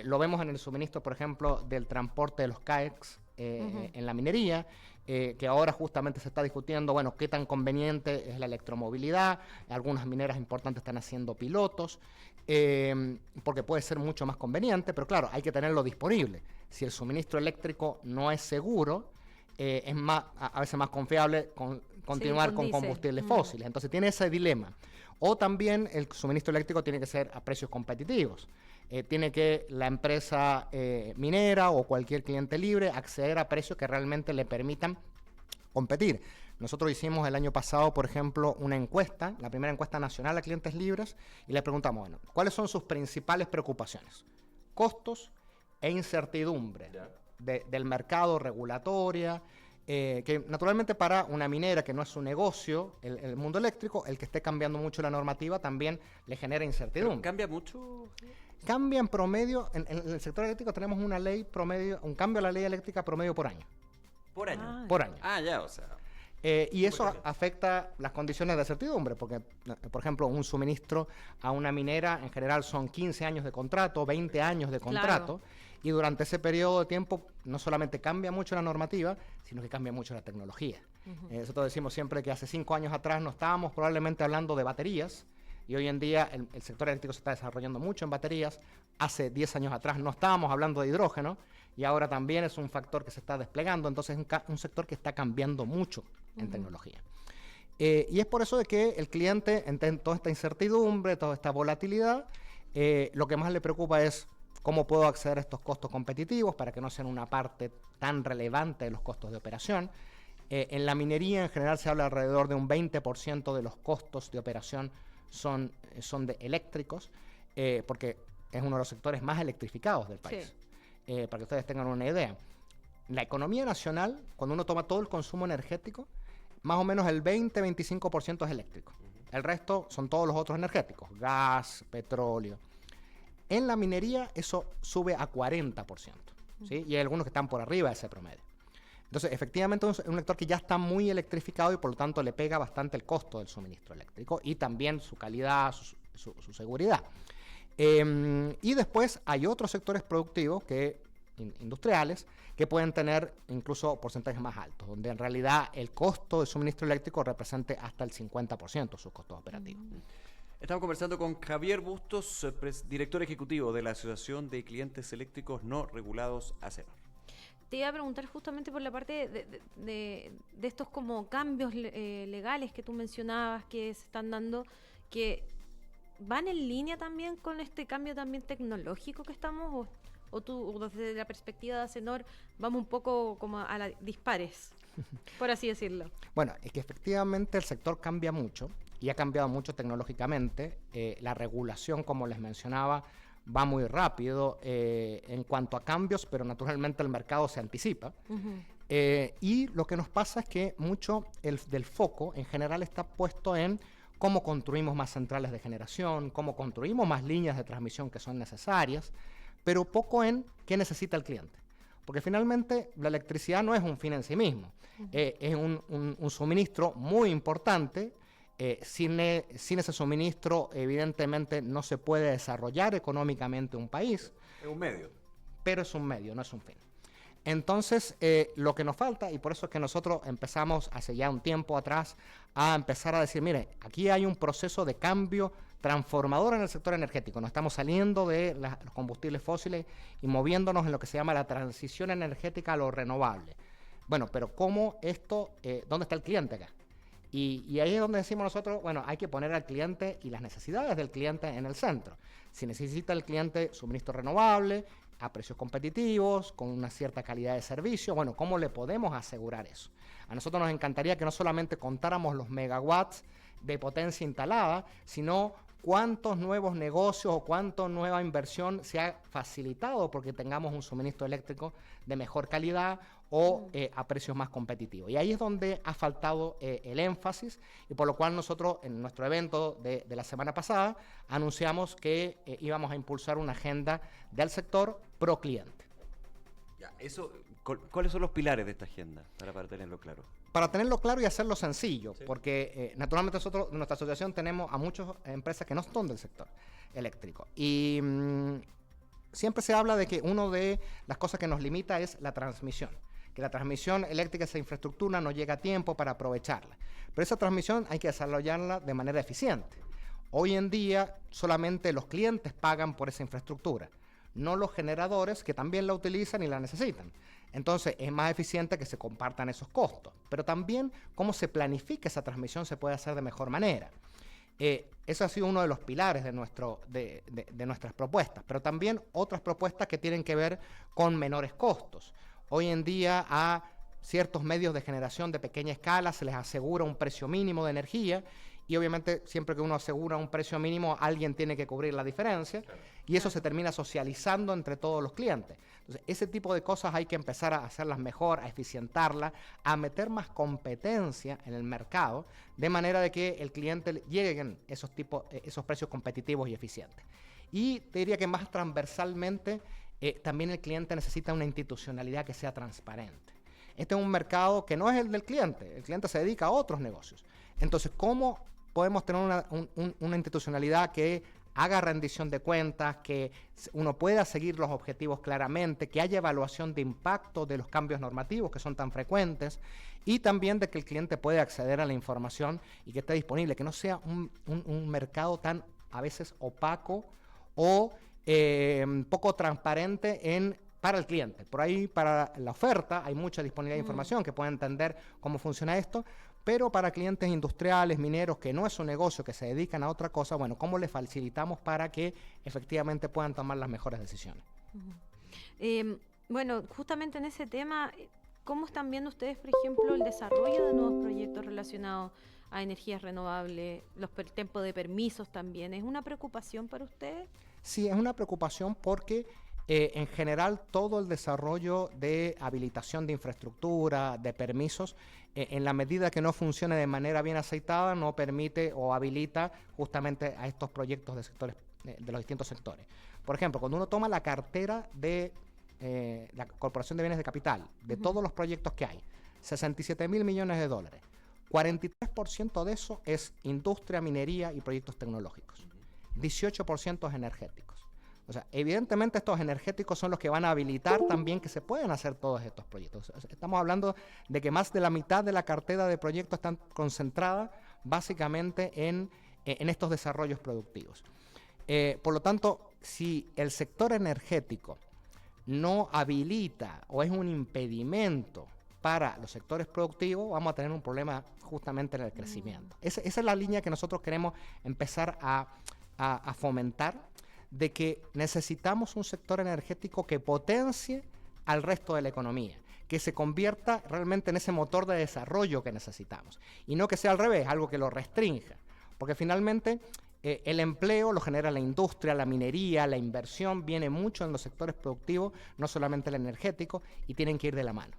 Lo vemos en el suministro, por ejemplo, del transporte de los kayaks en la minería, que ahora justamente se está discutiendo, bueno, qué tan conveniente es la electromovilidad. Algunas mineras importantes están haciendo pilotos, porque puede ser mucho más conveniente, pero claro, hay que tenerlo disponible. Si el suministro eléctrico no es seguro, es más, a veces más confiable continuar con diésel. combustibles fósiles. Entonces tiene ese dilema. O también el suministro eléctrico tiene que ser a precios competitivos. Tiene que la empresa minera o cualquier cliente libre acceder a precios que realmente le permitan competir. Nosotros hicimos el año pasado, por ejemplo, una encuesta, la primera encuesta nacional a clientes libres, y le preguntamos, bueno, ¿cuáles son sus principales preocupaciones? Costos e incertidumbre del mercado, regulatoria, que naturalmente para una minera que no es su negocio, el mundo eléctrico, el que esté cambiando mucho la normativa también le genera incertidumbre. ¿Cambia mucho? Cambia en promedio, en el sector eléctrico tenemos una ley promedio, un cambio a la ley eléctrica promedio por año. Por año. Por año. Ah, ya, o sea. Y eso afecta las condiciones de certidumbre, porque, por ejemplo, un suministro a una minera en general son 15 años de contrato, 20 años de contrato, y durante ese periodo de tiempo no solamente cambia mucho la normativa, sino que cambia mucho la tecnología. Nosotros decimos siempre que hace 5 años atrás no estábamos probablemente hablando de baterías, y hoy en día el sector eléctrico se está desarrollando mucho en baterías. Hace 10 años atrás no estábamos hablando de hidrógeno, y ahora también es un factor que se está desplegando, entonces es un sector que está cambiando mucho en tecnología. Y es por eso de que el cliente, en toda esta incertidumbre, toda esta volatilidad, lo que más le preocupa es cómo puedo acceder a estos costos competitivos para que no sean una parte tan relevante de los costos de operación. En la minería en general se habla alrededor de un 20% de los costos de operación son de eléctricos, porque es uno de los sectores más electrificados del país. Para que ustedes tengan una idea. La economía nacional, cuando uno toma todo el consumo energético, más o menos el 20-25% es eléctrico. El resto son todos los otros energéticos, gas, petróleo. En la minería eso sube a 40%, ¿sí? Y hay algunos que están por arriba de ese promedio. Entonces, efectivamente es un sector que ya está muy electrificado y por lo tanto le pega bastante el costo del suministro eléctrico y también su calidad, su seguridad. Y después hay otros sectores productivos industriales que pueden tener incluso porcentajes más altos, donde en realidad el costo de suministro eléctrico represente hasta el 50% de sus costos operativos. Estamos conversando con Javier Bustos, director ejecutivo de la Asociación de Clientes Eléctricos No Regulados, ACENOR. Te iba a preguntar justamente por la parte de estos como cambios legales que tú mencionabas que se están dando, que van en línea también con este cambio también tecnológico que estamos, o tú desde la perspectiva de ACENOR vamos un poco como a la dispares, por así decirlo. Bueno, es que efectivamente el sector cambia mucho y ha cambiado mucho tecnológicamente. La regulación, como les mencionaba, va muy rápido en cuanto a cambios, pero naturalmente el mercado se anticipa. Y lo que nos pasa es que mucho del foco en general está puesto en cómo construimos más centrales de generación, cómo construimos más líneas de transmisión que son necesarias, pero poco en qué necesita el cliente. Porque finalmente la electricidad no es un fin en sí mismo, es un suministro muy importante. Sin ese suministro, evidentemente, no se puede desarrollar económicamente un país. Es un medio. Pero es un medio, no es un fin. Entonces, lo que nos falta, y por eso es que nosotros empezamos hace ya un tiempo atrás a empezar a decir, mire, aquí hay un proceso de cambio transformador en el sector energético. Nos estamos saliendo de los combustibles fósiles y moviéndonos en lo que se llama la transición energética a lo renovable. Bueno, pero ¿cómo esto, dónde está el cliente acá? Y ahí es donde decimos nosotros, bueno, hay que poner al cliente y las necesidades del cliente en el centro. Si necesita el cliente suministro renovable, a precios competitivos, con una cierta calidad de servicio, bueno, ¿cómo le podemos asegurar eso? A nosotros nos encantaría que no solamente contáramos los megawatts de potencia instalada, sino cuántos nuevos negocios o cuánta nueva inversión se ha facilitado porque tengamos un suministro eléctrico de mejor calidad o a precios más competitivos. Y ahí es donde ha faltado el énfasis y por lo cual nosotros en nuestro evento de la semana pasada anunciamos que íbamos a impulsar una agenda del sector pro cliente. Ya, ¿cuáles son los pilares de esta agenda para tenerlo claro? Para tenerlo claro y hacerlo sencillo, sí. Porque naturalmente nosotros en nuestra asociación tenemos a muchas empresas que no son del sector eléctrico y siempre se habla de que una de las cosas que nos limita es la transmisión, que la transmisión eléctrica, esa infraestructura no llega a tiempo para aprovecharla, pero esa transmisión hay que desarrollarla de manera eficiente. Hoy en día solamente los clientes pagan por esa infraestructura, no los generadores que también la utilizan y la necesitan. Entonces es más eficiente que se compartan esos costos, pero también cómo se planifica esa transmisión se puede hacer de mejor manera. Eso ha sido uno de los pilares de nuestras propuestas, pero también otras propuestas que tienen que ver con menores costos. Hoy en día a ciertos medios de generación de pequeña escala se les asegura un precio mínimo de energía y obviamente siempre que uno asegura un precio mínimo alguien tiene que cubrir la diferencia y eso se termina socializando entre todos los clientes. Entonces ese tipo de cosas hay que empezar a hacerlas mejor, a eficientarlas, a meter más competencia en el mercado de manera de que el cliente lleguen esos precios competitivos y eficientes. Y te diría que más transversalmente también el cliente necesita una institucionalidad que sea transparente. Este es un mercado que no es el del cliente se dedica a otros negocios. Entonces, ¿cómo podemos tener una institucionalidad que haga rendición de cuentas, que uno pueda seguir los objetivos claramente, que haya evaluación de impacto de los cambios normativos que son tan frecuentes y también de que el cliente pueda acceder a la información y que esté disponible, que no sea un mercado tan a veces opaco o poco transparente para el cliente? Por ahí, para la oferta, hay mucha disponibilidad de información que pueda entender cómo funciona esto, pero para clientes industriales, mineros, que no es su negocio, que se dedican a otra cosa, bueno, ¿cómo les facilitamos para que efectivamente puedan tomar las mejores decisiones? Bueno, justamente en ese tema, ¿cómo están viendo ustedes, por ejemplo, el desarrollo de nuevos proyectos relacionados a energías renovables, los tiempos de permisos también? ¿Es una preocupación para ustedes? Sí, es una preocupación porque en general todo el desarrollo de habilitación de infraestructura, de permisos, en la medida que no funcione de manera bien aceitada, no permite o habilita justamente a estos proyectos de sectores, de los distintos sectores. Por ejemplo, cuando uno toma la cartera de la Corporación de Bienes de Capital, de todos los proyectos que hay, 67.000 millones de dólares, 43% de eso es industria, minería y proyectos tecnológicos, 18% es energéticos. O sea, evidentemente estos energéticos son los que van a habilitar también que se puedan hacer todos estos proyectos. O sea, estamos hablando de que más de la mitad de la cartera de proyectos están concentradas básicamente en estos desarrollos productivos. Por lo tanto, si el sector energético no habilita o es un impedimento para los sectores productivos, vamos a tener un problema justamente en el crecimiento. Esa es la línea que nosotros queremos empezar a fomentar, de que necesitamos un sector energético que potencie al resto de la economía, que se convierta realmente en ese motor de desarrollo que necesitamos, y no que sea al revés, algo que lo restrinja, porque finalmente el empleo lo genera la industria, la minería, la inversión, viene mucho en los sectores productivos, no solamente el energético, y tienen que ir de la mano.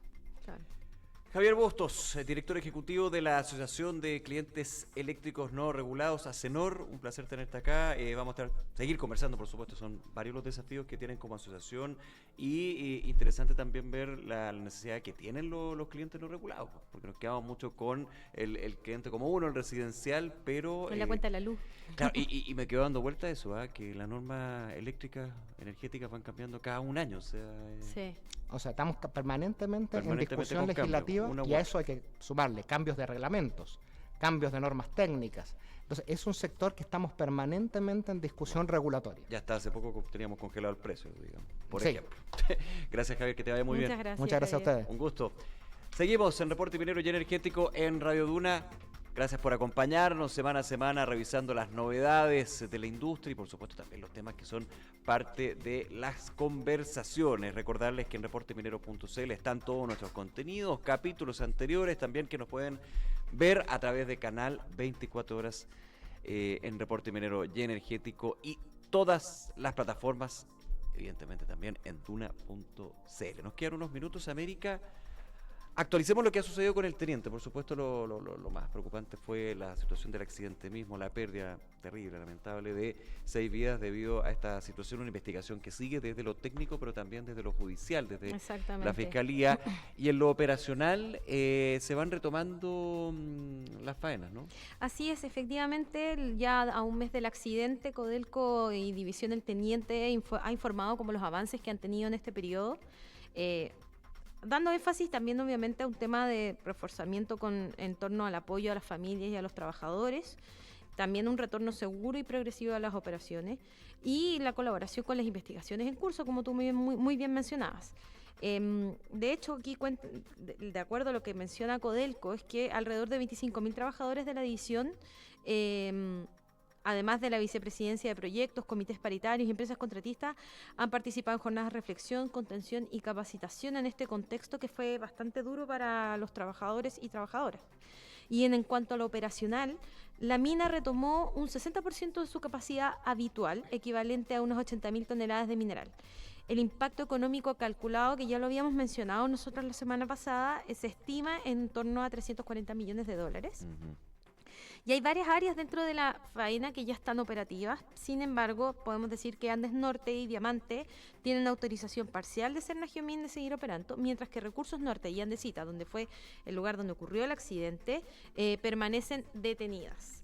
Claro. Javier Bustos, director ejecutivo de la Asociación de Clientes Eléctricos No Regulados, ACENOR, un placer tenerte acá. Vamos a seguir conversando, por supuesto, son varios los desafíos que tienen como asociación y interesante también ver la necesidad que tienen los clientes no regulados, porque nos quedamos mucho con el cliente como uno, el residencial, pero... En la cuenta de la luz. Claro, y me quedo dando vuelta a eso, que las normas eléctricas, energéticas van cambiando cada un año. Sí. O sea, estamos permanentemente en discusión con legislativa cambio, y a eso hay que sumarle cambios de reglamentos, cambios de normas técnicas. Entonces, es un sector que estamos permanentemente en discusión regulatoria. Ya hasta hace poco teníamos congelado el precio, digamos, por Sí. ejemplo. Gracias, Javier, que te vaya muy bien. Muchas gracias a ustedes. Un gusto. Seguimos en Reporte Minero y Energético en Radio Duna. Gracias por acompañarnos semana a semana revisando las novedades de la industria y por supuesto también los temas que son parte de las conversaciones. Recordarles que en reporteminero.cl están todos nuestros contenidos, capítulos anteriores también que nos pueden ver a través de canal 24 horas en Reporte Minero y Energético y todas las plataformas, evidentemente también en duna.cl. Nos quedan unos minutos, América. Actualicemos lo que ha sucedido con el teniente. Por supuesto, lo más preocupante fue la situación del accidente mismo, la pérdida terrible, lamentable, de 6 vidas debido a esta situación, una investigación que sigue desde lo técnico, pero también desde lo judicial, desde la Fiscalía. Y en lo operacional se van retomando las faenas, ¿no? Así es, efectivamente, ya a un mes del accidente, Codelco y División del Teniente ha informado como los avances que han tenido en este periodo. Dando énfasis también obviamente a un tema de reforzamiento en torno al apoyo a las familias y a los trabajadores, también un retorno seguro y progresivo a las operaciones y la colaboración con las investigaciones en curso, como tú muy bien mencionabas. De hecho, aquí de acuerdo a lo que menciona Codelco, es que alrededor de 25.000 trabajadores de la división, además de la vicepresidencia de proyectos, comités paritarios y empresas contratistas, han participado en jornadas de reflexión, contención y capacitación en este contexto que fue bastante duro para los trabajadores y trabajadoras. Y en cuanto a lo operacional, la mina retomó un 60% de su capacidad habitual, equivalente a unas 80.000 toneladas de mineral. El impacto económico calculado, que ya lo habíamos mencionado nosotros la semana pasada, se estima en torno a $340 millones. Y hay varias áreas dentro de la faena que ya están operativas. Sin embargo, podemos decir que Andes Norte y Diamante tienen autorización parcial de Sernagiomín de seguir operando, mientras que Recursos Norte y Andesita, donde fue el lugar donde ocurrió el accidente, permanecen detenidas.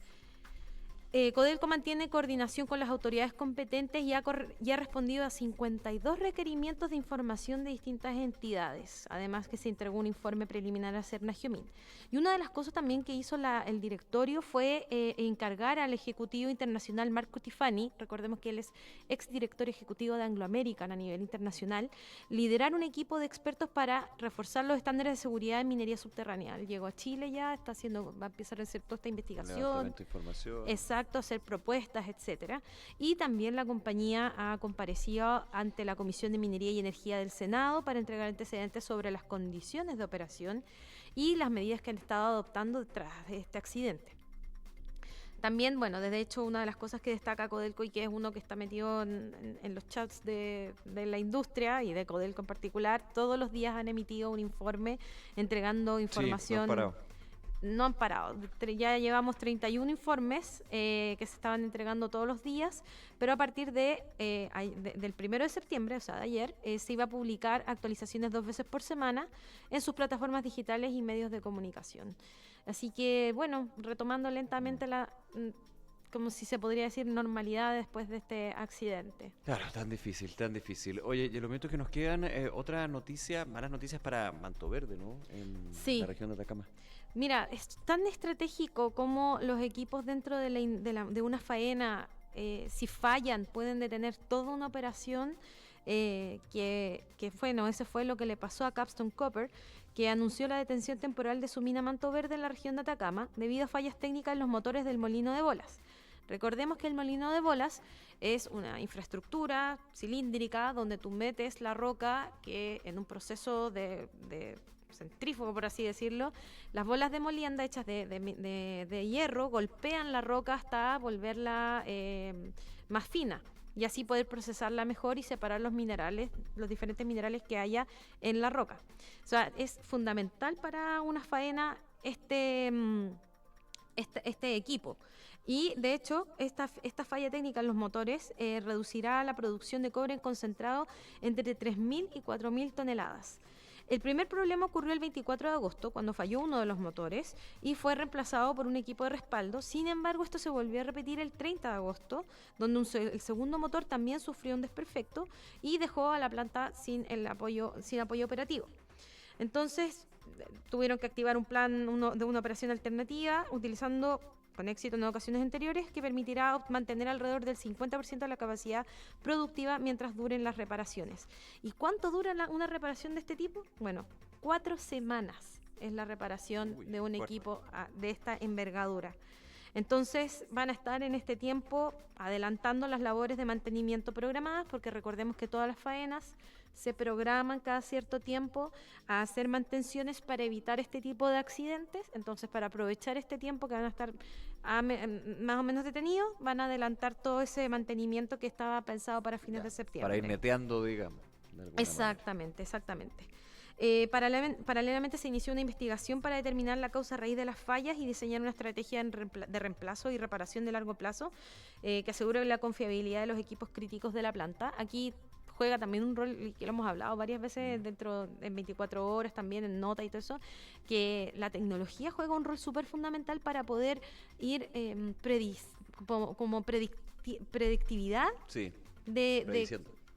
Codelco mantiene coordinación con las autoridades competentes y ha respondido a 52 requerimientos de información de distintas entidades, además que se entregó un informe preliminar a Sernagiomín. Y una de las cosas también que hizo el directorio fue encargar al ejecutivo internacional Marco Tifani, recordemos que él es exdirector ejecutivo de Anglo American a nivel internacional, liderar un equipo de expertos para reforzar los estándares de seguridad en minería subterránea. Él llegó a Chile ya, va a empezar a hacer toda esta investigación. Exacto, hacer propuestas, etcétera. Y también la compañía ha comparecido ante la Comisión de Minería y Energía del Senado para entregar antecedentes sobre las condiciones de operación y las medidas que han estado adoptando tras de este accidente. También, bueno, de hecho, una de las cosas que destaca Codelco y que es uno que está metido en los chats de la industria y de Codelco en particular, todos los días han emitido un informe entregando información. No han parado. Ya llevamos 31 informes que se estaban entregando todos los días, pero a partir del 1 de septiembre, o sea, de ayer, se iba a publicar actualizaciones 2 veces por semana en sus plataformas digitales y medios de comunicación. Así que, bueno, retomando lentamente como si se podría decir, normalidad después de este accidente. Claro, tan difícil, tan difícil. Oye, y en los minutos que nos quedan, otra noticia, malas noticias para Mantoverde, ¿no? En la región de Atacama. Mira, es tan estratégico como los equipos dentro de una faena, si fallan, pueden detener toda una operación, ese fue lo que le pasó a Capstone Copper, que anunció la detención temporal de su mina Mantoverde en la región de Atacama debido a fallas técnicas en los motores del molino de bolas. Recordemos que el molino de bolas es una infraestructura cilíndrica donde tú metes la roca que en un proceso de centrífugo, por así decirlo, las bolas de molienda hechas de hierro golpean la roca hasta volverla más fina y así poder procesarla mejor y separar los minerales, los diferentes minerales que haya en la roca. O sea, es fundamental para una faena este equipo. Y de hecho, esta falla técnica en los motores reducirá la producción de cobre en concentrado entre 3.000 y 4.000 toneladas. El primer problema ocurrió el 24 de agosto, cuando falló uno de los motores y fue reemplazado por un equipo de respaldo. Sin embargo, esto se volvió a repetir el 30 de agosto, donde el segundo motor también sufrió un desperfecto y dejó a la planta sin apoyo operativo. Entonces, tuvieron que activar un plan de una operación alternativa, utilizando con éxito en ocasiones anteriores, que permitirá mantener alrededor del 50% de la capacidad productiva mientras duren las reparaciones. ¿Y cuánto dura una reparación de este tipo? Bueno, 4 semanas es la reparación de un equipo de esta envergadura. Entonces van a estar en este tiempo adelantando las labores de mantenimiento programadas, porque recordemos que todas las faenas se programan cada cierto tiempo a hacer mantenciones para evitar este tipo de accidentes. Entonces, para aprovechar este tiempo que van a estar más o menos detenidos, van a adelantar todo ese mantenimiento que estaba pensado para fines de septiembre. Para ir neteando, digamos. Exactamente. Paralelamente se inició una investigación para determinar la causa raíz de las fallas y diseñar una estrategia de reemplazo y reparación de largo plazo que asegure la confiabilidad de los equipos críticos de la planta. Aquí juega también un rol, que lo hemos hablado varias veces en 24 horas, también en nota y todo eso, que la tecnología juega un rol súper fundamental para poder ir como predictividad,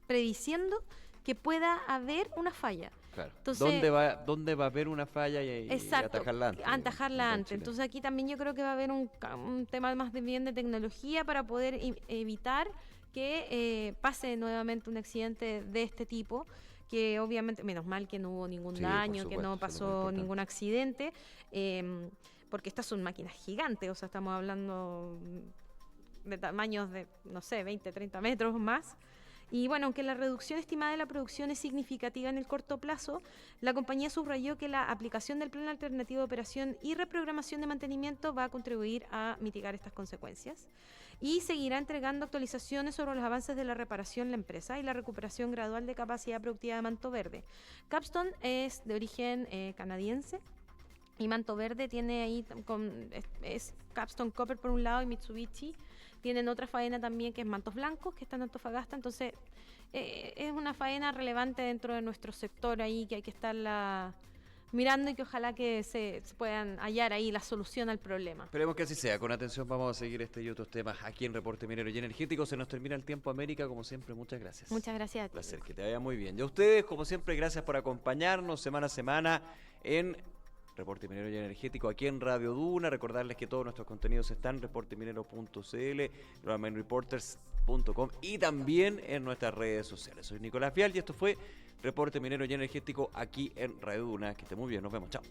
prediciendo que pueda haber una falla. Claro. Entonces, ¿Dónde va a haber una falla y atajarla antes? Entonces aquí también yo creo que va a haber un tema más bien de tecnología para poder evitar que pase nuevamente un accidente de este tipo, que obviamente, menos mal que no hubo ningún Sí, por daño, que supuesto, no eso es lo más pasó importante. ningún accidente, porque estas son máquinas gigantes, o sea, estamos hablando de tamaños de, no sé, 20, 30 metros más. Y bueno, aunque la reducción estimada de la producción es significativa en el corto plazo, la compañía subrayó que la aplicación del plan alternativo de operación y reprogramación de mantenimiento va a contribuir a mitigar estas consecuencias y seguirá entregando actualizaciones sobre los avances de la reparación de la empresa y la recuperación gradual de capacidad productiva de Manto Verde. Capstone es de origen canadiense. Y Manto Verde tiene ahí, es Capstone Copper por un lado y Mitsubishi. Tienen otra faena también que es Mantos Blancos, que está en Antofagasta. Entonces, es una faena relevante dentro de nuestro sector ahí que hay que estarla mirando y que ojalá que se puedan hallar ahí la solución al problema. Esperemos que así sea. Con atención vamos a seguir este y otros temas aquí en Reporte Minero y Energético. Se nos termina el tiempo, América. Como siempre, muchas gracias. Muchas gracias a Un ti. placer, que te vaya muy bien. Y a ustedes, como siempre, gracias por acompañarnos semana a semana en Reporte Minero y Energético aquí en Radio Duna. Recordarles que todos nuestros contenidos están en reporteminero.cl, globalmainreporters.com y también en nuestras redes sociales. Soy Nicolás Vial y esto fue Reporte Minero y Energético aquí en Radio Duna. Que esté muy bien, nos vemos, chao.